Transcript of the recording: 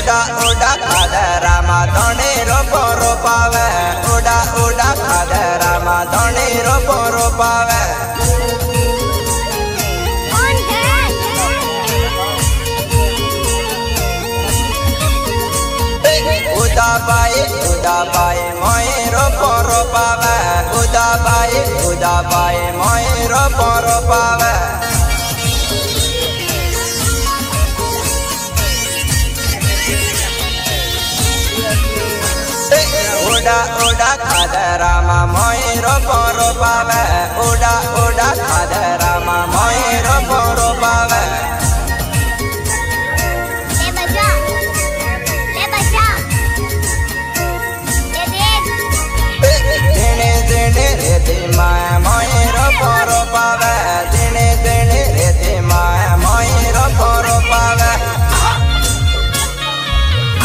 उड़ा उड़ा खादरा मा धने रोपो रोपावे उड़ा उड़ा खादरा मा धने रोपो रोपावे उदा बाई मोए रोपो रोपावे उदा बाई मोए रोपो रोपावे उड़ा उड़ा खादरा मा मोए रोपो रोपावे उड़ा उड़ा खादरा मा मोए रोपो रोपावे